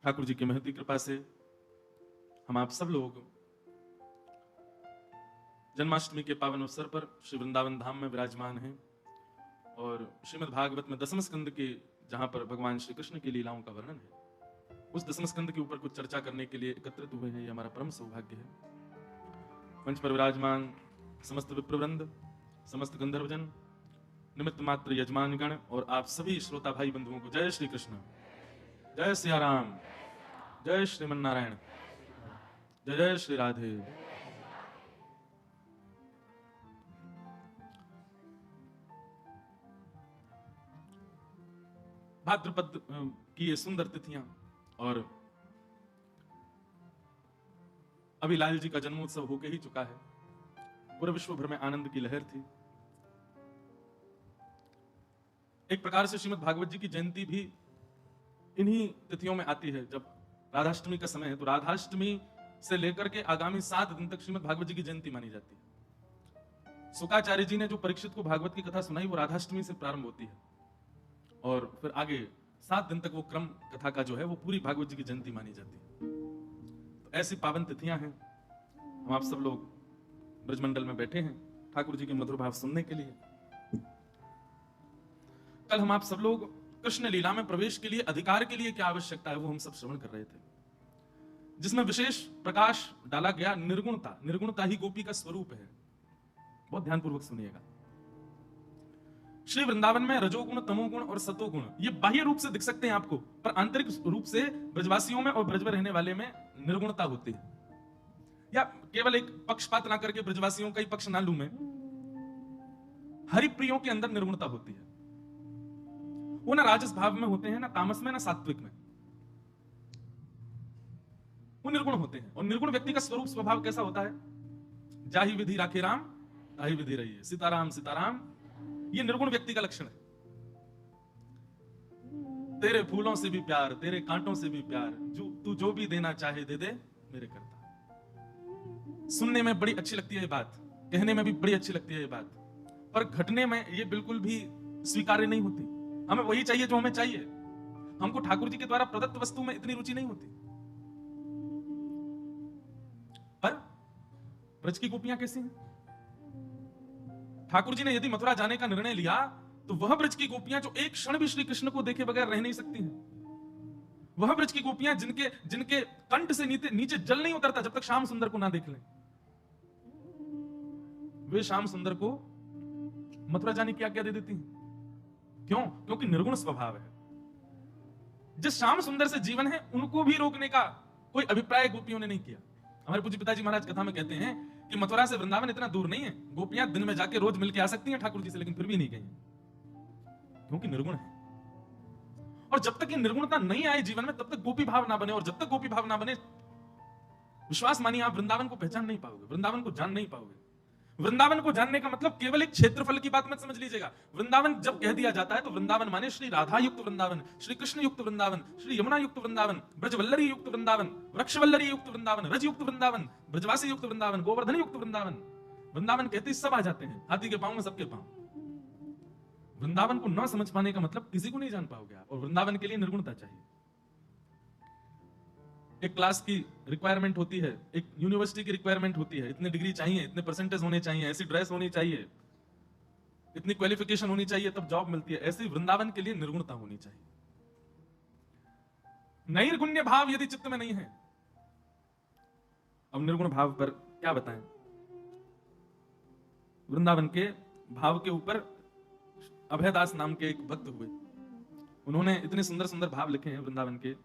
ठाकुर जी की महती कृपा से हम आप सब लोग जन्माष्टमी के पावन अवसर पर श्री वृंदावन धाम में विराजमान हैं और श्रीमद् भागवत में दसम स्कंद के जहां पर भगवान श्री कृष्ण की लीलाओं का वर्णन है, उस दसम स्कंद के ऊपर कुछ चर्चा करने के लिए एकत्रित हुए हैं। ये हमारा परम सौभाग्य है। मंच पर विराजमान समस्त विप्रवृंद, समस्त गंधर्वजन, निमित्त मात्र यजमान गण और आप सभी श्रोता भाई बंधुओं को जय श्री कृष्ण, जय सिया राम, जय श्रीमन नारायण, जय जय श्री राधे। भाद्रपद की ये सुंदर तिथियां और अभी लाल जी का जन्मोत्सव होके ही चुका है। पूरे विश्व भर में आनंद की लहर थी। एक प्रकार से श्रीमद् भागवत जी की जयंती भी इन्हीं तिथियों में आती है। जब राधाष्टमी का समय है तो राधाष्टमी से लेकर के आगामी 7 दिन तक श्रीमद् भागवत जी की जयंती मानी जाती है। शुकाचार्य जी ने जो परीक्षित को भागवत की कथा सुनाई वो राधाष्टमी से प्रारंभ होती है और फिर आगे 7 दिन तक वो क्रम कथा का जो है वो पूरी भागवत जी की जयंती मानी जाती है। तो ऐसी पावन तिथियां हैं। हम आप सब लोग ब्रजमंडल में बैठे हैं ठाकुर जी के मधुर भाव सुनने के लिए। कल हम आप सब लोग कृष्ण लीला में प्रवेश के लिए अधिकार के लिए क्या आवश्यकता है वो हम सब श्रवण कर रहे थे, जिसमें विशेष प्रकाश डाला गया निर्गुणता। निर्गुणता ही गोपी का स्वरूप है। बहुत ध्यानपूर्वक सुनिएगा। श्री वृंदावन में रजोगुण, तमोगुण और सतोगुण ये बाह्य रूप से दिख सकते हैं आपको, पर आंतरिक रूप से ब्रजवासियों में और ब्रज में रहने वाले में निर्गुणता होती है। या केवल एक पक्षपात ना करके ब्रजवासियों का ही पक्ष ना लूं मैं, हरिप्रियों के अंदर निर्गुणता होती है। वो ना राजस भाव में होते हैं, ना तामस में, ना सात्विक में। वो निर्गुण होते हैं। और निर्गुण व्यक्ति का स्वरूप स्वभाव कैसा होता है? जाहि विधि राखे राम, ताहि विधि रहिए। सीताराम सीताराम, ये निर्गुण व्यक्ति का लक्षण है। तेरे फूलों से भी प्यार, तेरे कांटों से भी प्यार, तू जो भी देना चाहे दे दे मेरे करता। सुनने में बड़ी अच्छी लगती है ये बात, कहने में भी बड़ी अच्छी लगती है ये बात, पर घटने में ये बिल्कुल भी स्वीकार्य नहीं होती। हमें वही चाहिए जो हमें चाहिए। हमको ठाकुर जी के द्वारा प्रदत्त वस्तु में इतनी रुचि नहीं होती। पर ब्रज की गोपियां कैसी हैं? ठाकुर जी ने यदि मथुरा जाने का निर्णय लिया तो वह ब्रज की गोपियां जो एक क्षण भी श्री कृष्ण को देखे बगैर रह नहीं सकती हैं। वह ब्रज की गोपियां जिनके कंठ से नीचे जल नहीं उतरता जब तक श्याम सुंदर को ना देख लें, वे श्याम सुंदर को मथुरा जाने की आज्ञा दे देती हैं। क्यों? क्योंकि निर्गुण स्वभाव है। जिस श्याम सुंदर से जीवन है उनको भी रोकने का कोई अभिप्राय गोपियों ने नहीं किया। हमारे पूज्य पिताजी महाराज कथा में कहते हैं कि मथुरा से वृंदावन इतना दूर नहीं है, गोपियां दिन में जाके रोज मिलके आ सकती हैं ठाकुर जी से, लेकिन फिर भी नहीं गई, क्योंकि निर्गुण है। और जब तक ये निर्गुणता नहीं आए जीवन में तब तक गोपी भाव ना बने, और जब तक गोपी भाव ना बने विश्वास मानिए आप वृंदावन को पहचान नहीं पाओगे, वृंदावन को जान नहीं पाओगे। वृंदावन को जानने का मतलब केवल एक क्षेत्रफल की बात मत समझ लीजिएगा। वृंदावन जब कह दिया जाता है तो वृंदावन माने श्री राधा युक्त वृंदावन, श्री कृष्ण युक्त वृंदावन, श्री यमुना युक्त वृंदावन, ब्रजवल्लरी युक्त वृंदावन, वृक्षवल्लरी युक्त वृंदावन, रज युक्त वृंदावन, ब्रजवासी युक्त वृंदावन, गोवर्धन युक्त वृंदावन। वृंदावन कहते सब आ जाते हैं, हाथी के पांव में सबके पांव। वृंदावन को न समझ पाने का मतलब किसी को नहीं जान पाओगे आप। और वृंदावन के लिए निर्गुणता चाहिए। एक क्लास की रिक्वायरमेंट होती है, एक यूनिवर्सिटी की रिक्वायरमेंट होती है, इतने डिग्री चाहिए, इतने परसेंटेज होने चाहिए, ऐसी ड्रेस होनी चाहिए, इतनी क्वालिफिकेशन होनी चाहिए, तब जॉब मिलती है। ऐसे वृंदावन के लिए निर्गुणता होनी चाहिए। नैर्गुण्य भाव यदि चित्त में नहीं है, अब निर्गुण भाव पर क्या बताएं। वृंदावन के भाव के ऊपर अभयदास नाम के एक भक्त हुए, उन्होंने इतने सुंदर सुंदर भाव लिखे हैं वृंदावन के।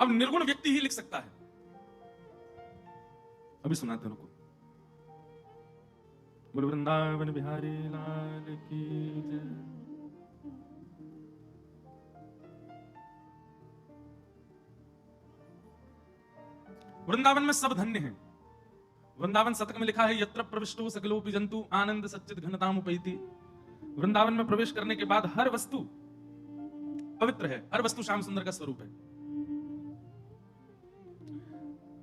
अब निर्गुण व्यक्ति ही लिख सकता है। अभी सुनाते हैं, रुको। बोल वृंदावन बिहारी लाल की जय। वृंदावन में सब धन्य हैं। वृंदावन शतक में लिखा है, यत्र प्रविष्टो सकलोपि जंतु आनंद सच्चित घनताम उपैति। वृंदावन में प्रवेश करने के बाद हर वस्तु पवित्र है, हर वस्तु श्याम सुंदर का स्वरूप है।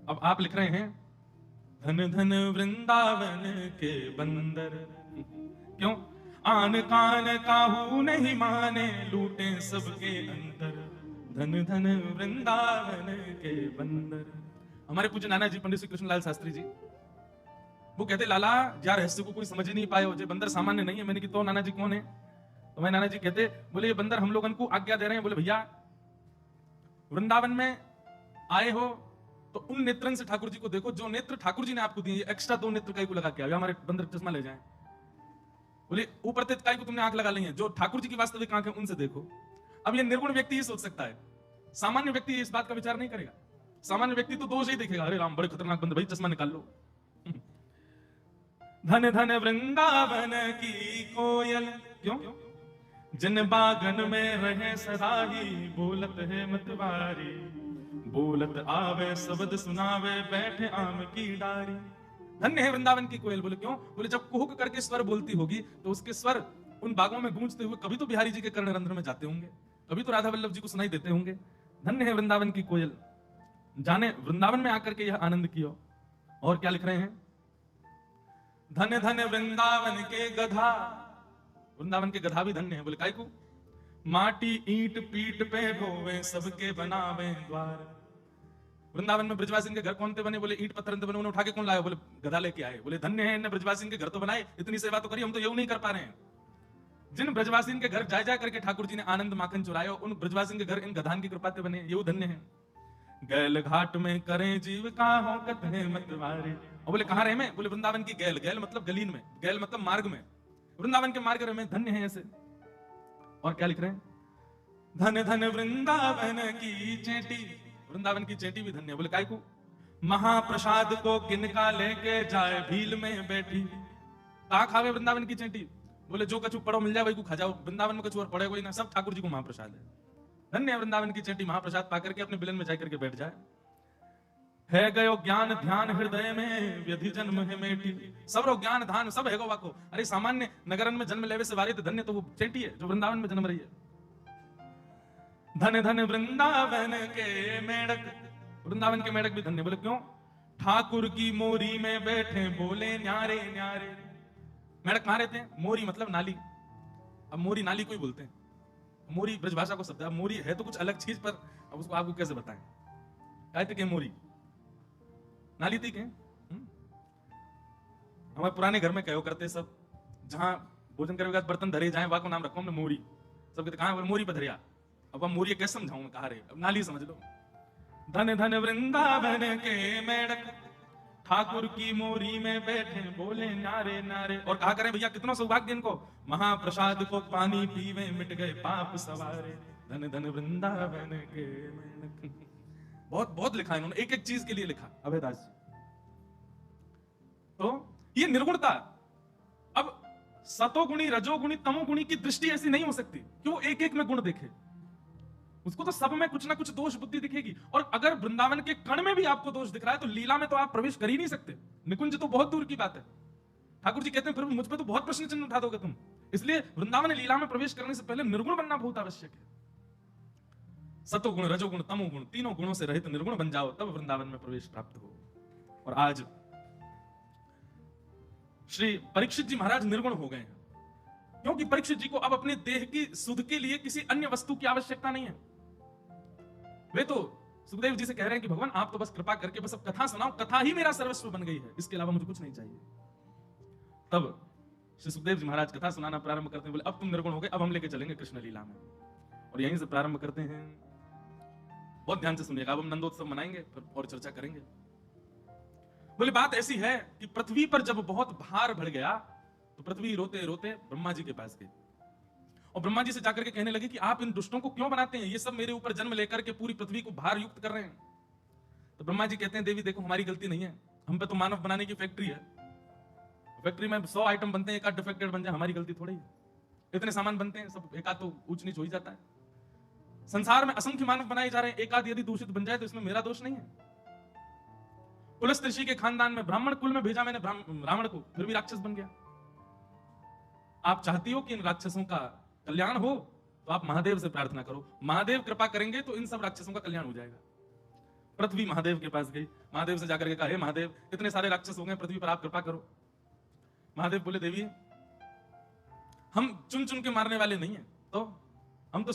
अब आप लिख रहे हैं, धन धन वृंदावन के बंदर। क्यों? आन कान काहू नहीं माने, लूटे सबके अंतर, धन धन वृंदावन के बंदर। हमारे पूज्य नाना जी पंडित श्री कृष्णलाल शास्त्री जी, वो कहते लाला यार रहस्य को कोई समझ ही नहीं पाए हो, जे बंदर सामान्य नहीं है। मैंने कि तो नाना जी कौन है? तो मैं नाना जी कहते, बोले ये बंदर हम लोगन को आज्ञा दे रहे हैं। बोले भैया वृंदावन में आए हो तो उन नेत्रन से ठाकुर जी को देखो जो नेत्र ठाकुर जी ने आपको दिए। एक्स्ट्रा 2 नेत्र कई को लगा के आए, हमारे बंदर चश्मा ले जाएं। बोले ऊपर ते कई को तुमने आंख लगा ली है, जो ठाकुर जी की वास्तविक आंख है उनसे देखो। अब ये निर्गुण व्यक्ति ही सोच सकता है, सामान्य व्यक्ति इस बात का विचार नहीं करेगा। सामान्य व्यक्ति तो दोष ही देखेगा, अरे राम बड़े खतरनाक बंदर, भाई चश्मा निकाल लो। धन धन वृंदावन की कोयल, क्यों? जिन बागन में रहे सदा ही, बोलत है मतवारी, बोलत आवे शब्द सुनावे, बैठे आम की डारी। धन्य है वृंदावन की कोयल। बोले क्यों? बोले जब कुहुक करके स्वर बोलती होगी तो उसके स्वर उन बागों में गूंजते हुए कभी तो बिहारी जी के कर्ण रंध्र में जाते होंगे, कभी तो राधा वल्लभ जी को सुनाई देते होंगे। धन्य है वृंदावन की कोयल, जाने वृंदावन में आकर के यह आनंद किया। और क्या लिख रहे हैं? धन्य धन्य वृंदावन के गधा, वृंदावन के गधा भी धन्य है। बोले काय को? माटी ईंट पीठ पे ढोवे, सबके बनावे द्वार। वृंदावन में ब्रजवासी के घर कौन थे बने? बोले ईंट पत्थर बने, उन्हें उठा के कौन लाया? बोले गधा लेके आए। बोले धन्य है इन्हें ब्रजवासी के घर तो बनाए, इतनी सेवा तो करी, हम तो यूं नहीं कर पा रहे हैं। जिन ब्रजवासी के घर जा करके ठाकुर जी ने आनंद माखन चुराया, उन ब्रजवासी के घर इन गधान की कृपा से बने, ये धन्य है। गैल घाट में करें जीव का हो कथे मतवारे। और बोले कहां रहे में? बोले वृंदावन की गैल, गैल मतलब गलीन में, गैल मतलब मार्ग में, वृंदावन के मार्ग में धन्य है ऐसे। और क्या लिख रहे हैं? धन धन वृंदावन की चेटी, वृंदावन की चेटी भी धन्य है। बोले काय को? महाप्रसाद को किनका लेके जाए, भील में बैठी। कहा खावे वृंदावन की चेटी? बोले जो कछु पड़ो मिल जाए वही को खा जाओ, वृंदावन में कछु और पड़े कोई ना, सब ठाकुर जी को महाप्रसाद है। धन्य है वृंदावन की चेटी, महाप्रसाद पाकर के अपने बिलन में जाकर के बैठ जाए। है गयो ज्ञान ध्यान हृदय में, व्यधि जन्म है मेटी। सब रो ज्ञान ध्यान सब है गो। अरे सामान्य नगरन में जन्म लेवे से वारी तो धन्य तो वो चेटी है जो वृंदावन में जन्म रही है। धन धन वृंदावन के मेढक, वृंदावन के मेढक भी धन्य। बोले क्यों? ठाकुर की मोरी में बैठे, बोले न्यारे न्यारे। मेढक कहां रहते हैं? मोरी मतलब नाली। अब मोरी नाली को ही बोलते हैं, मोरी ब्रजभाषा को शब्द है। मोरी है तो कुछ अलग चीज, पर अब उसको आपको कैसे बताएं? कहते हैं मोरी नाली थी क्या? हमारे पुराने घर में कहो करते सब, जहां भोजन करने के बाद बर्तन धरे जाए, वहां को नाम रखो हमने मोरी। सब कहते कहां? मोरी पधरिया। अब हम मोरी कैसे समझाऊं मैं, कहा रहे? अब नाली समझ लो। धन धन वृंदावन के मेढक, ठाकुर की मोरी में बैठे, बोले नारे नारे। और कहा करें भैया कितना सौभाग्य इनको, महाप्रसाद को पानी पीवे, मिट गए पाप सवारे। धन धन वृंदावन के मेढक। बहुत बहुत लिखा है इन्होंने, एक एक चीज के लिए लिखा अभयदास जी। तो ये निर्गुणता, अब सतोगुणी रजोगुणी तमोगुणी की दृष्टि ऐसी नहीं हो सकती कि वो एक एक में गुण देखे, उसको तो सब में कुछ ना कुछ दोष बुद्धि दिखेगी। और अगर वृंदावन के कण में भी आपको दोष दिख रहा है तो लीला में तो आप प्रवेश कर ही नहीं सकते। निकुंज तो बहुत दूर की बात है। ठाकुर जी कहते हैं फिर मुझ पे तो बहुत प्रश्न चिन्ह उठा दोगे तुम, इसलिए वृंदावन लीला में प्रवेश करने से पहले निर्गुण बनना बहुत आवश्यक है। सतोगुण रजोगुण तमोगुण तीनों गुणों से रहित निर्गुण बन जाओ, तब वृंदावन में प्रवेश प्राप्त हो। और आज श्री परीक्षित जी महाराज निर्गुण हो गए हैं, क्योंकि परीक्षित जी को अब अपने देह की सुध के लिए किसी अन्य वस्तु की आवश्यकता नहीं है। वे तो सुखदेव जी से कह रहे हैं कि भगवान आप तो बस कृपा करके बस अब कथा सुनाओ, कथा ही मेरा सर्वस्व बन गई है, इसके अलावा मुझे कुछ नहीं चाहिए। तब श्री सुखदेव जी महाराज कथा सुनाना प्रारंभ करते हैं। बोले अब तुम निर्गुण हो गए, अब हम लेके चलेंगे कृष्ण लीला में। और यहीं से प्रारंभ करते हैं। बहुत ध्यान से सुनिएगा, अब हम नंदोत्सव मनाएंगे फिर और चर्चा करेंगे। बोले बात ऐसी है कि पृथ्वी पर जब बहुत भार बढ़ गया तो पृथ्वी रोते रोते ब्रह्मा जी के पास गई और ब्रह्मा जी से जाकर के कहने लगे कि आप इन दुष्टों को क्यों बनाते हैं, ये सब मेरे ऊपर जन्म लेकर के पूरी पृथ्वी को भार युक्त कर रहे हैं। तो ब्रह्मा जी कहते हैं देवी देखो हमारी गलती नहीं है, हम पे तो मानव बनाने की फैक्ट्री है, फैक्ट्री में 100 आइटम बनते हैं, एक आध डिफेक्टेड बन जाए, हमारी गलती थोड़ी है। इतने सामान बनते हैं, सब एक आध तो ऊंच नीच हो ही जाता है। संसार में असंख्य मानव बनाए जा रहे हैं, एक आध यदि दूषित बन जाए तो इसमें मेरा दोष नहीं है। पुलस्त्य ऋषि के खानदान में ब्राह्मण कुल में भेजा मैंने रावण को, फिर भी राक्षस बन गया। आप चाहती हो कि इन राक्षसों का कल्याण हो तो आप महादेव से प्रार्थना करो, महादेव कृपा करेंगे तो इन सब राक्षसों का कल्याण हो जाएगा। पृथ्वी महादेव के पास गई, महादेव से जाकर के कहा हे महादेव इतने सारे राक्षस हो गए पृथ्वी पर, आप कृपा करो। महादेव बोले देवी हम चुन चुन के मारने वाले नहीं हैं, तो हम तो